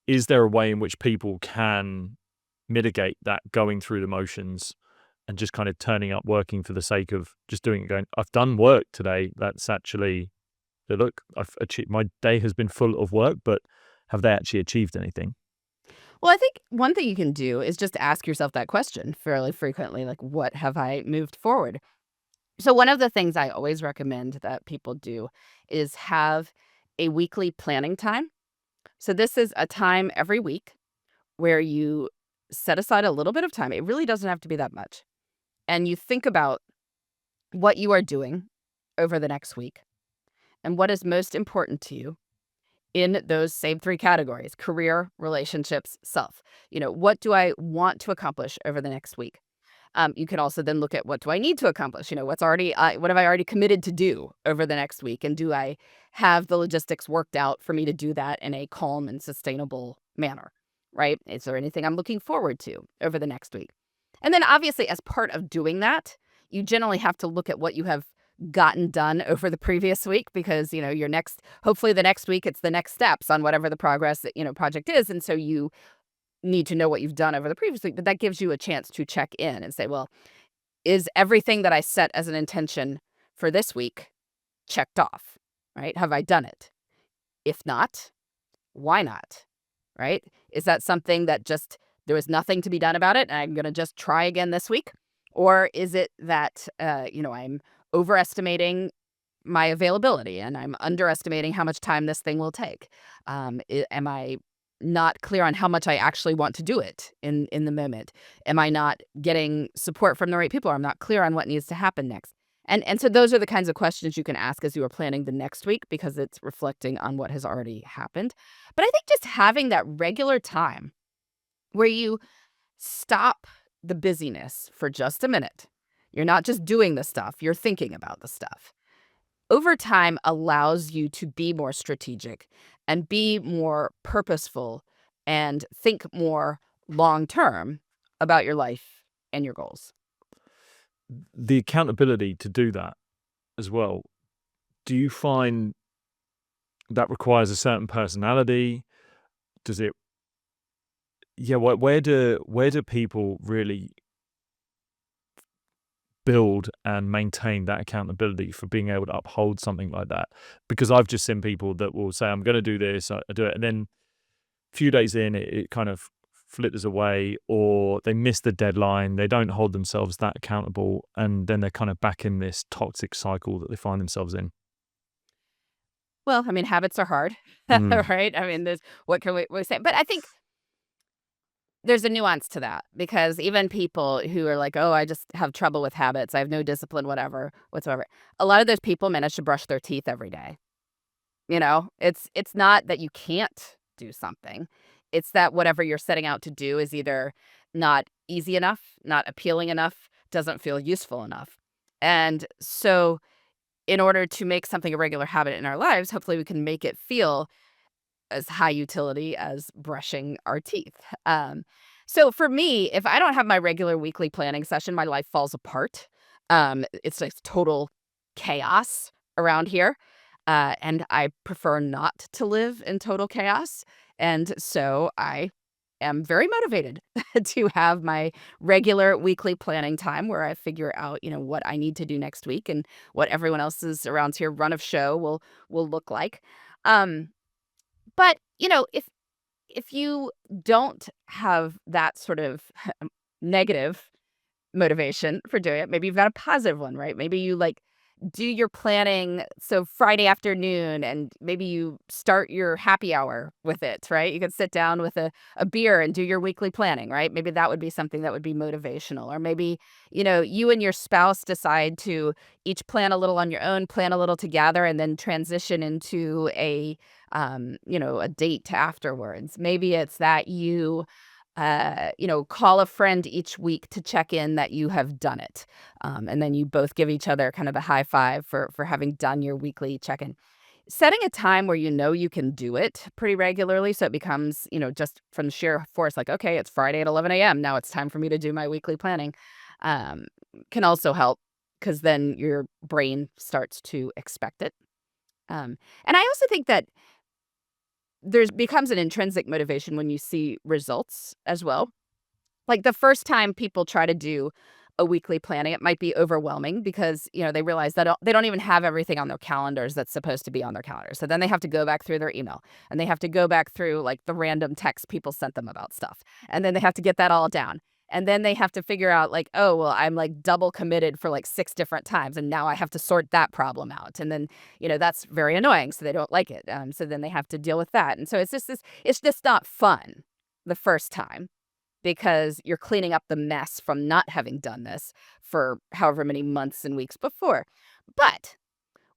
is there a way in which people can mitigate that going through the motions and just kind of turning up working for the sake of just doing it, going, I've done work today. That's actually, look, I've achieved, my day has been full of work, but have they actually achieved anything? Well, I think one thing you can do is just ask yourself that question fairly frequently, like, what have I moved forward? So one of the things I always recommend that people do is have a weekly planning time. So this is a time every week where you set aside a little bit of time. It really doesn't have to be that much. And you think about what you are doing over the next week and what is most important to you in those same three categories: career, relationships, self. What do I want to accomplish over the next week? You can also then look at, what do I need to accomplish? What have I already committed to do over the next week? And do I have the logistics worked out for me to do that in a calm and sustainable manner, right? Is there anything I'm looking forward to over the next week? And then obviously, as part of doing that, you generally have to look at what you have gotten done over the previous week, because, hopefully the next week, it's the next steps on whatever the progress, project is. And so you need to know what you've done over the previous week, but that gives you a chance to check in and say, well, is everything that I set as an intention for this week checked off, right? Have I done it? If not, why not, right? Is that something that just there was nothing to be done about it and I'm going to just try again this week? Or is it that, I'm overestimating my availability and I'm underestimating how much time this thing will take? Am I not clear on how much I actually want to do it in the moment? Am I not getting support from the right people? Or I'm not clear on what needs to happen next. And so those are the kinds of questions you can ask as you are planning the next week, because it's reflecting on what has already happened. But I think just having that regular time where you stop the busyness for just a minute. You're not just doing the stuff, you're thinking about the stuff. Over time allows you to be more strategic and be more purposeful and think more long term about your life and your goals. The accountability to do that as well, do you find that requires a certain personality? Does it, yeah, where do people really build and maintain that accountability for being able to uphold something like that? Because I've just seen people that will say, I'm going to do this, I do it, and then a few days in, it kind of flitters away, or they miss the deadline, they don't hold themselves that accountable, and then they're kind of back in this toxic cycle that they find themselves in. Well, I mean, habits are hard, Mm, right? I mean, there's what can we say? But I think there's a nuance to that, because even people who are like, "Oh, I just have trouble with habits. I have no discipline, whatever, whatsoever." A lot of those people manage to brush their teeth every day. It's not that you can't do something. It's that whatever you're setting out to do is either not easy enough, not appealing enough, doesn't feel useful enough. And so in order to make something a regular habit in our lives, hopefully we can make it feel as high utility as brushing our teeth. So for me, if I don't have my regular weekly planning session, my life falls apart. It's like total chaos around here. And I prefer not to live in total chaos. And so I am very motivated to have my regular weekly planning time where I figure out, what I need to do next week and what everyone else's around here run of show will look like. Um, but, if you don't have that sort of negative motivation for doing it, maybe you've got a positive one, right? Maybe you, like, do your planning, so Friday afternoon, and maybe you start your happy hour with it, right? You could sit down with a beer and do your weekly planning, right? Maybe that would be something that would be motivational. Or maybe, you and your spouse decide to each plan a little on your own, plan a little together, and then transition into a date afterwards. Maybe it's that you call a friend each week to check in that you have done it. And then you both give each other kind of a high five for having done your weekly check-in. Setting a time where you know you can do it pretty regularly, so it becomes, just from sheer force, like, okay, it's Friday at 11 a.m. Now it's time for me to do my weekly planning, um, can also help, because then your brain starts to expect it. And I also think that there's becomes an intrinsic motivation when you see results as well. Like, the first time people try to do a weekly planning, it might be overwhelming because, they realize that they don't even have everything on their calendars that's supposed to be on their calendars. So then they have to go back through their email, and they have to go back through, like, the random texts people sent them about stuff, and then they have to get that all down. And then they have to figure out, like, "Oh, well, I'm, like, double committed for, like, 6 different times, and now I have to sort that problem out." And then, that's very annoying, so they don't like it. So then they have to deal with that. And so it's just not fun the first time, because you're cleaning up the mess from not having done this for however many months and weeks before. But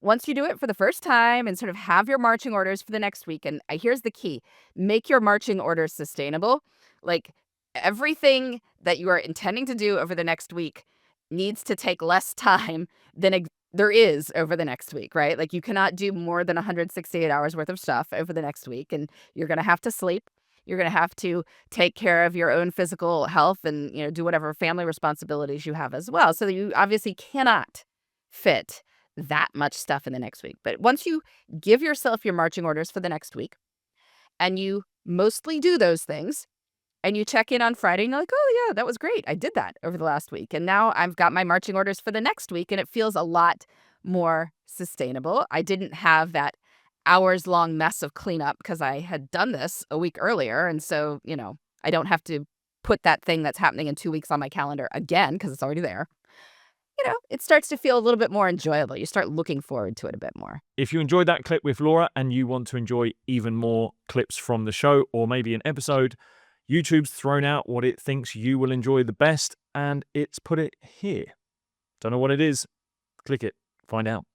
once you do it for the first time and sort of have your marching orders for the next week, and here's the key: make your marching orders sustainable. Like, everything that you are intending to do over the next week needs to take less time than there is over the next week, right? Like, you cannot do more than 168 hours worth of stuff over the next week, and you're going to have to sleep. You're going to have to take care of your own physical health and, do whatever family responsibilities you have as well. So you obviously cannot fit that much stuff in the next week. But once you give yourself your marching orders for the next week and you mostly do those things, and you check in on Friday and you're like, "Oh, yeah, that was great. I did that over the last week. And now I've got my marching orders for the next week, and it feels a lot more sustainable. I didn't have that hours-long mess of cleanup because I had done this a week earlier. And so, I don't have to put that thing that's happening in 2 weeks on my calendar again because it's already there." It starts to feel a little bit more enjoyable. You start looking forward to it a bit more. If you enjoyed that clip with Laura and you want to enjoy even more clips from the show or maybe an episode, YouTube's thrown out what it thinks you will enjoy the best, and it's put it here. Don't know what it is? Click it. Find out.